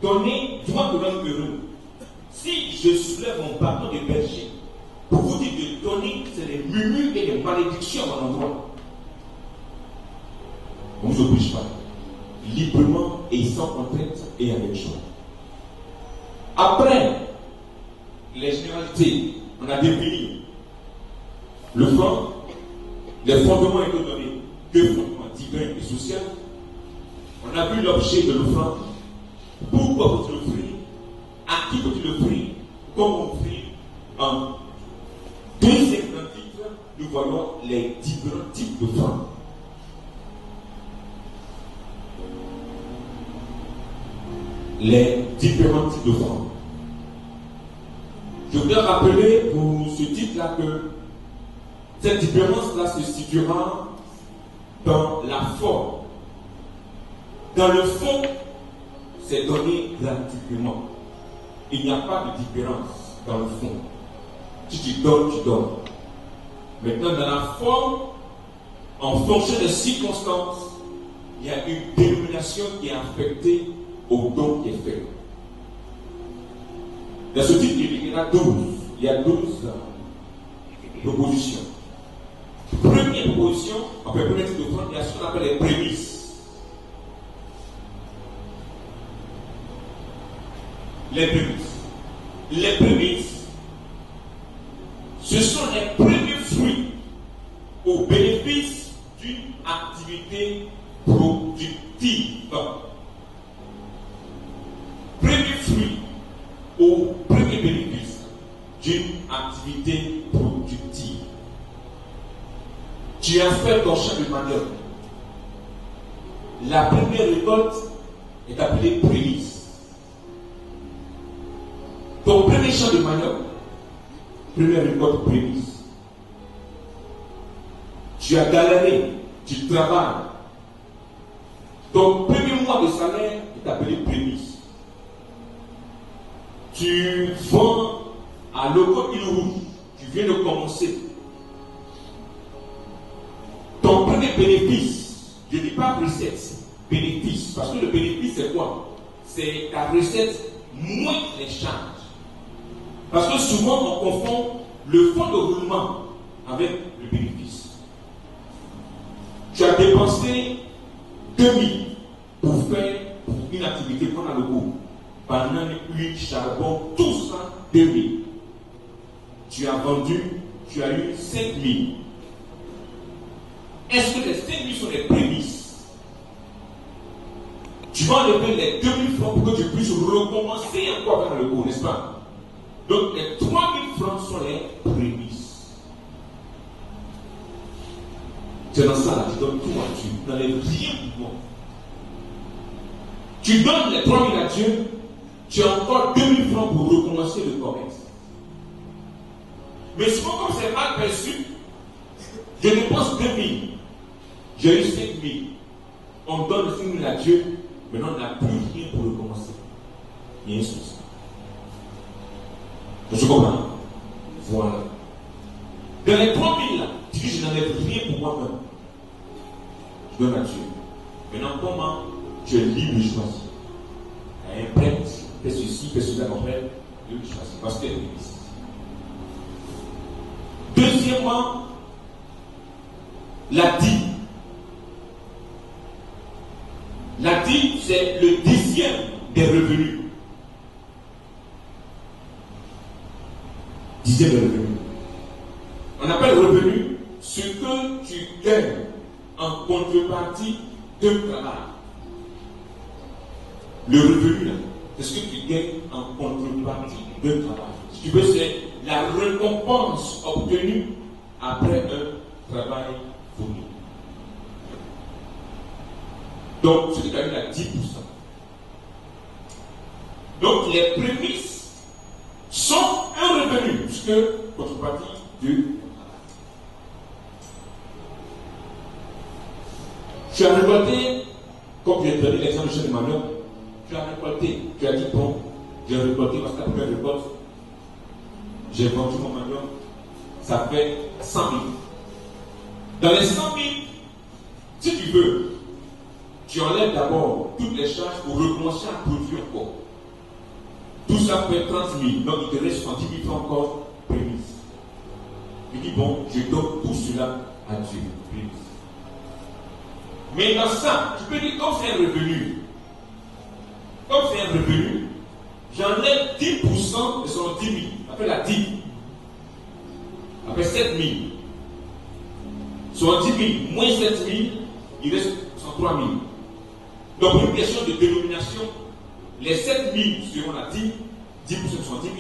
donner, du moins que l'homme heureux. Si je soulève mon bâton de berger, pour vous dire de donner, c'est les murmures et les malédictions à mon endroit. On ne vous oblige pas. Librement et sans contrainte et avec joie. Après les généralités, on a défini le fond, les fondements économiques, deux fondements divins et sociaux. On a vu l'objet de l'offrande. Pourquoi faut-il l'offrir? À qui faut-il l'offrir? Comment offrir? En deuxième titre, nous voyons les différents types d'offrandes. Les différents types d'offrandes. Je voudrais rappeler pour ce titre-là que cette différence-là se situera dans la forme. Dans le fond, c'est donné gratuitement. Il n'y a pas de différence dans le fond. Si tu donnes, tu donnes. Maintenant, dans la forme, en fonction des circonstances, il y a une dénomination qui est affectée au don qui est fait. Dans ce titre, il y en a 12. Il y a 12 propositions. Première proposition, après le premier type d'offrande, il y a ce qu'on appelle les prémices. Les prémices. Les prémices, ce sont les premiers fruits au bénéfice d'une activité productive. Premier fruit au premier bénéfice d'une activité productive. Tu as fait ton champ de manioc. La première récolte est appelée prémisse. Ton premier champ de manioc, première récolte prémisse. Tu as galéré, tu travailles. Ton premier mois de salaire est appelé prémisse. Tu vends à Loco Île Rouge, tu viens de commencer. Ton premier bénéfice, je ne dis pas recette, bénéfice, parce que le bénéfice c'est quoi? C'est ta recette moins les charges. Parce que souvent on confond le fonds de roulement avec le bénéfice. Tu as dépensé 2000 pour faire une activité qu'on a le goût. Banane, huile, charbon, tout ça, 2000. Tu as vendu, tu as eu 5000. Est-ce que les 5000 sont les prémices? Tu vas enlever les 2000 francs pour que tu puisses recommencer encore vers le goût, n'est-ce pas? Donc les 3000 francs sont les prémices. C'est dans ça là, tu donnes tout à Dieu. Tu n'enlèves rien du monde. Tu donnes les 3000 à Dieu, tu as encore 2000 francs pour recommencer le commerce. Mais souvent, comme c'est mal perçu, je dépense 2000, j'ai eu 5000. On donne 5000 à Dieu, maintenant on n'a plus rien pour recommencer. Il y a un souci. Je comprends. Voilà. Dans les 3000 là, tu dis je n'en ai rien pour moi-même. Je donne à Dieu. Maintenant, comment tu es libre de choisir? Un prêtre, fais ceci, fais cela, mon frère, libre de choisir. Parce que c'est l'église. Deuxièmement, la dîme. La dîme, c'est le 10e des revenus. 10e des revenus. On appelle revenu ce que tu gagnes en contrepartie d'un travail. Le revenu, là, c'est ce que tu gagnes en contrepartie d'un travail. Si tu veux, c'est la récompense obtenue après un travail fourni. Donc, ce qui calcule à 10%. Donc, les prémices sont un revenu, puisque contrepartie de travail. Tu as récolté, comme j'ai donné l'exemple de chez Emmanuel, tu as récolté, tu as dit bon, j'ai récolté parce que la première récolte, j'ai vendu mon manioc, ça fait 100 000. Dans les 100 000, si tu veux, tu enlèves d'abord toutes les charges pour recommencer à produire encore. Tout ça fait 30 000. Donc il te reste 70 000 francs encore prémices. Il dit bon, je donne tout cela à Dieu. Prémices. Mais dans ça, tu peux dire comme c'est un revenu. Comme c'est un revenu, j'enlève 10% de son 10 000. Après la 10. Après 7 000. Sur 10 000 moins 7 000, il reste 103 000. Donc pour une question de dénomination, les 7 000 seront la 10, 10% sont 10 000,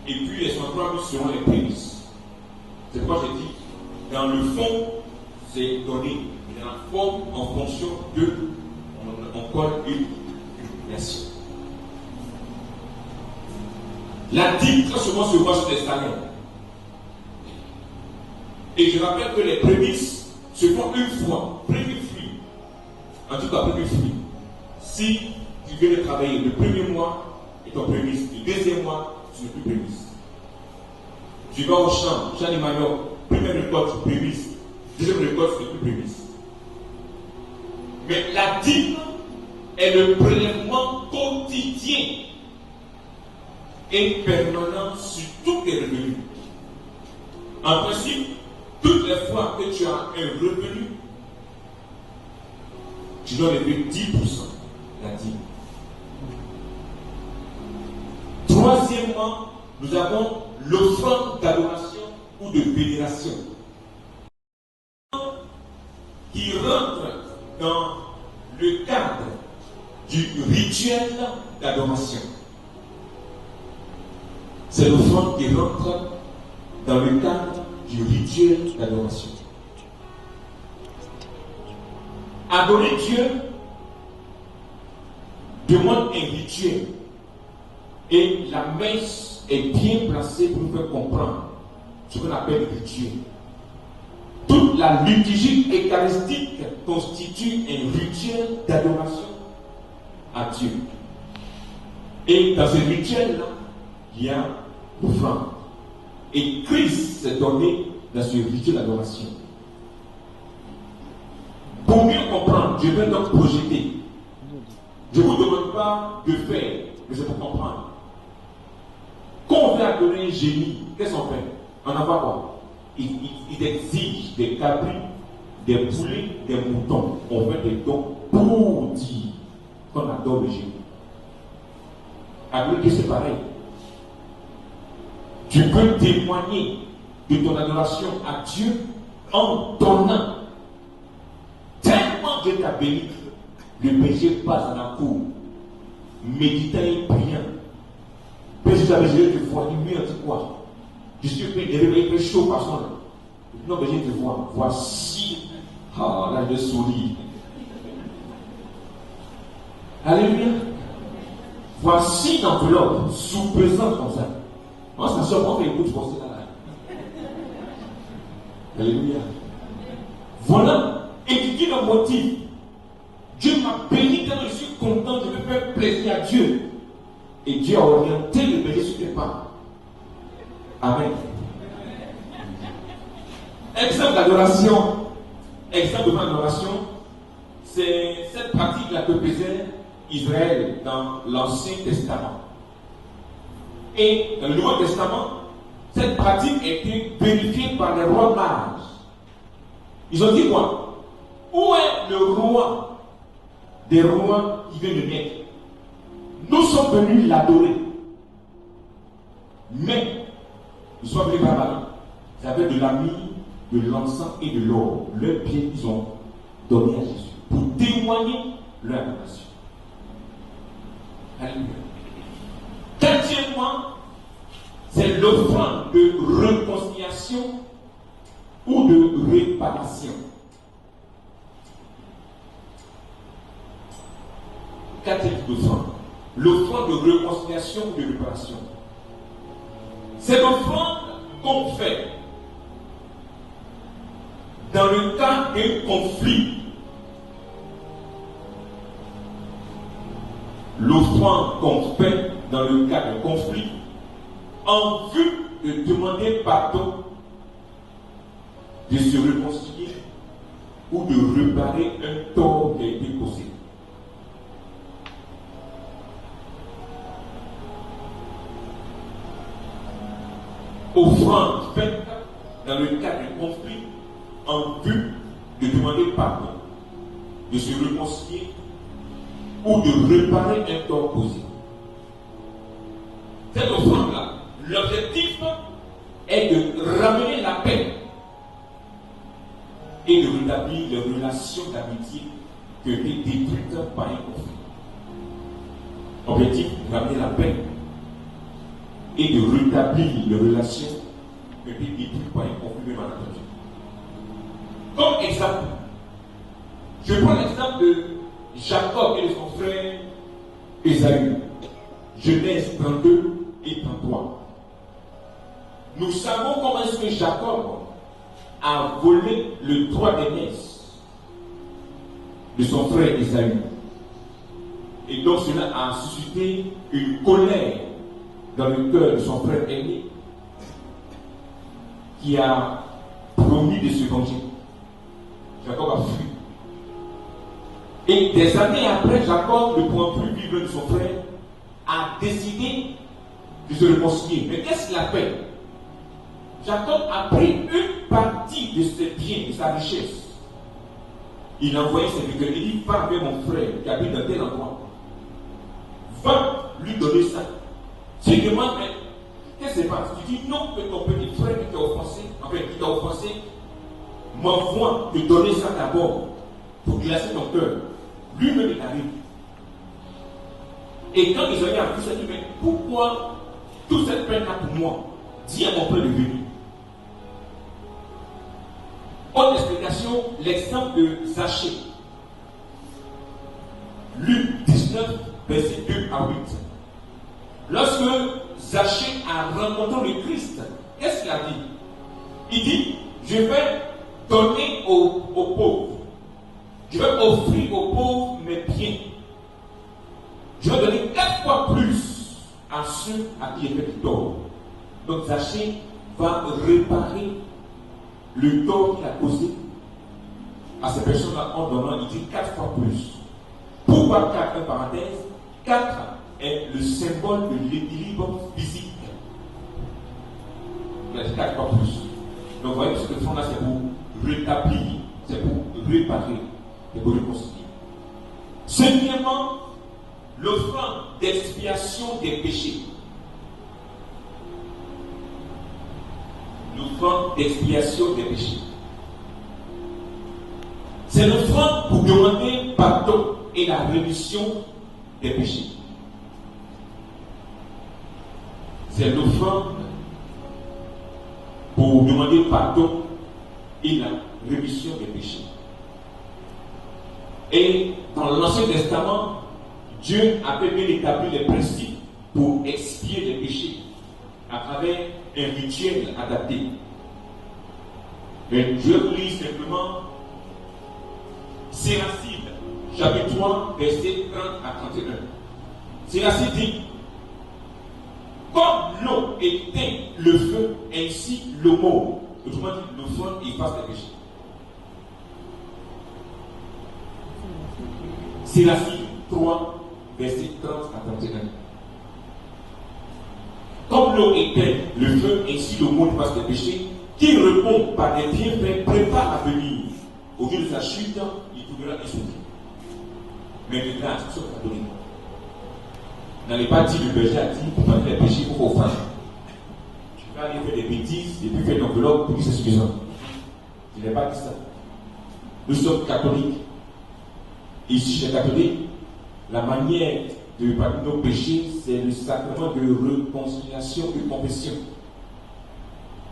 et puis les 103 000 seront les prémices. C'est pourquoi j'ai dit, dans le fond, c'est donné, mais dans la forme, en fonction de, on colle une nation. La dîme, très souvent, se voit sur les salaires. Et je rappelle que les prémices se font une fois, premier fruit. En tout cas, premier fruit. Si tu viens de travailler le premier mois, est ton prémisse. Le deuxième mois, tu n'es plus prémisse. Tu vas au champ d'Emmanuel, première récolte, prémisse. Deuxième récolte, tu n'es plus prémisse. Mais la dîme est le prélèvement quotidien et permanent sur tous les revenus. En principe, toutes les fois que tu as un revenu, tu dois lever 10% la dîme. Troisièmement, nous avons l'offrande d'adoration ou de vénération qui rentre dans le cadre du rituel d'adoration. C'est l'offrande qui rentre dans le cadre du rituel d'adoration. Adorer Dieu demande un rituel. Et la messe est bien placée pour nous faire comprendre ce qu'on appelle rituel. Toute la liturgie eucharistique constitue un rituel d'adoration à Dieu. Et dans ce rituel-là, il y a l'offrande. Et Christ s'est donné dans ce rituel d'adoration. Pour mieux comprendre, je vais donc projeter. Je ne vous demande pas de faire, mais c'est pour comprendre. Quand on veut adorer un génie, qu'est-ce qu'on fait? On en va quoi? Il exige des cabris, des poulets, des moutons. On fait des dons pour dire qu'on adore le génie. Adorer Dieu, c'est pareil. Tu peux témoigner de ton adoration à Dieu en donnant. Tellement Dieu t'a béni, le péché passe dans la cour, méditant et priant. Péché, j'avais besoin de voir, il me dit quoi? Je suis il fait chaud par son là. Non, besoin de voir. Voici, là je souris. Alléluia. Voici l'enveloppe sous-pesante comme ça. Moi, ça sort, on fait écoute pour ça là. Alléluia. Voilà. Et tu dis le motif. Dieu m'a béni tellement je suis content, je veux faire plaisir à Dieu. Et Dieu a orienté le béni sur tes pas. Amen. Exemple d'adoration. Exemple d'adoration, c'est cette pratique-là que faisait Israël dans l'Ancien Testament. Et dans le Nouveau Testament, cette pratique a été vérifiée par les rois mages. Ils ont dit quoi? Où est le roi des rois qui vient de naître? Nous sommes venus l'adorer. Mais, nous sommes venus par là. Ils avaient de la myrrhe, de l'encens et de l'or. Leurs pieds, ils ont donné à Jésus pour témoigner leur adoration. Alléluia. Quatrièmement, c'est l'offrande de réconciliation ou de réparation. Quatrième offrande. L'offrande de réconciliation ou de réparation. C'est l'offrande qu'on fait dans le cas d'un conflit. L'offrande qu'on fait dans le cas d'un conflit en vue de demander pardon, de se réconcilier ou de réparer un tort qui a été causé. offrande faite dans le cadre de conflit en vue de demander pardon, de se réconcilier ou de réparer un tort causé. Cette offrande-là, l'objectif est de ramener la paix et de rétablir les relations d'amitié qui ont été détruites par un conflit. Objectif, ramener la paix et de rétablir les relations qui ont été détruites par un conflit même entendu. Comme exemple, je prends l'exemple de Jacob et de son frère Ésaü. Genèse 32 et 33. Nous savons comment est-ce que Jacob a volé le droit d'aînesse de son frère Ésaü. Et donc cela a suscité une colère dans le cœur de son frère aîné qui a promis de se venger. Jacob a fui. Et des années après, Jacob, ne pouvant plus vivre de son frère, a décidé de se réconcilier. Mais qu'est-ce qu'il a fait? Jacob a pris une partie de ses biens, de sa richesse. Il a envoyé ses serviteurs. Il dit, va avec mon frère qui habite dans tel endroit. Va lui donner ça. Tu demandes, mais qu'est-ce qui se passe? Tu dis non, que ton petit frère qui t'a offensé, m'envoie te donner ça d'abord pour glacer ton cœur. Lui-même il arrive. Et quand ils ont vu ça, ils disent, mais pourquoi toute cette peine-là pour moi? Dis à mon frère de venir. Autre explication, l'exemple de Zachée. Luc 19, versets 2 à 8. Lorsque Zachée a rencontré le Christ, qu'est-ce qu'il a dit? Il dit, je vais donner aux pauvres. Je vais offrir aux pauvres mes biens. Je vais donner 4 fois plus à ceux à qui j'ai fait du tort. Donc Zachée va réparer le tort qu'il a causé à ces personnes-là en donnant, il dit 4 fois plus. Pourquoi 4? Parenthèse, 4 est le symbole de l'équilibre physique. Il a dit 4 fois plus. Donc vous voyez que ce que font là, c'est pour rétablir, c'est pour réparer, c'est pour réconcilier. Cinquièmement, l'offrande d'expiation des péchés. L'offrande d'expiation des péchés. C'est l'offrande pour demander pardon et la rémission des péchés. C'est l'offrande pour demander pardon et la rémission des péchés. Et dans l'Ancien Testament, Dieu avait bien établi les principes pour expier les péchés à travers un rituel adapté. Mais Dieu lit simplement Siracide, chapitre 3, verset 30 à 31. Siracide dit, comme l'eau éteint le feu, ainsi l'aumône, autrement dit, l'offrande efface les péchés. Siracide 3, verset 30 à 31. Comme l'eau éteint le feu, ainsi l'aumône efface les péchés. Qui répond par des bienfaits prépare à venir. Au lieu de sa chute, il trouvera un souvenir. Mais de grâce, sauf catholique. N'allez pas dire, le berger a dit, pour faire les péchés, il faut offrir. Tu vas aller faire des bêtises et puis faire une enveloppe pour que c'est suffisant. Je n'ai pas dit ça. Nous sommes catholiques. Ici, chez les catholiques, la manière de pardonner nos péchés, c'est le sacrement de réconciliation et de confession.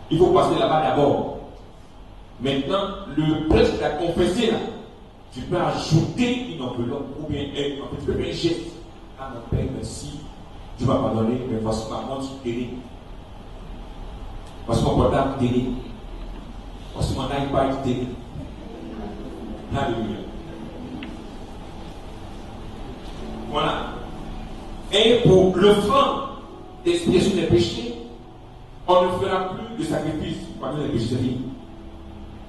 Il faut passer là-bas d'abord. Maintenant, le prêtre qui a confessé là, tu peux ajouter une enveloppe ou bien tu peux faire un geste. Ah mon Père, merci, tu m'as pardonné, mais voici ma montre télé. Voici mon portable télé. Voici mon iPad télé. Alléluia. Voilà. Et pour l'offrande d'expiation des péchés, on ne fera plus de sacrifice parmi les péchés.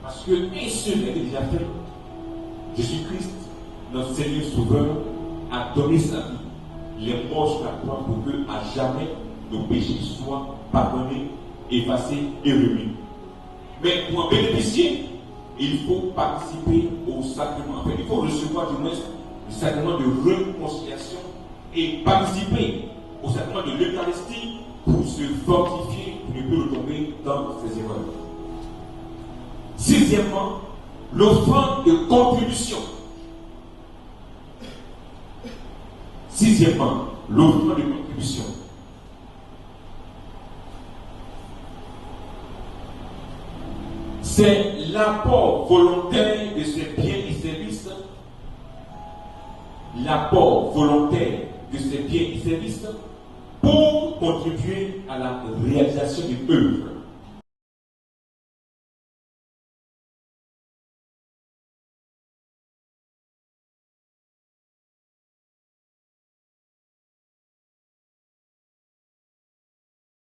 Parce que un seul est déjà fait. Jésus-Christ, notre Seigneur Sauveur, a donné sa vie. Il est mort sur la croix pour que à jamais nos péchés soient pardonnés effacé et remis. Mais pour en bénéficier, il faut participer au sacrement. Enfin, il faut recevoir du moins le sacrement de réconciliation et participer au sacrement de l'Eucharistie pour se fortifier, pour ne plus retomber dans ses erreurs. Sixièmement, l'offrande de contribution. Sixièmement, l'offrande de contribution. C'est l'apport volontaire de ses biens et services. L'apport volontaire de ses biens et services pour contribuer à la réalisation d'une œuvre.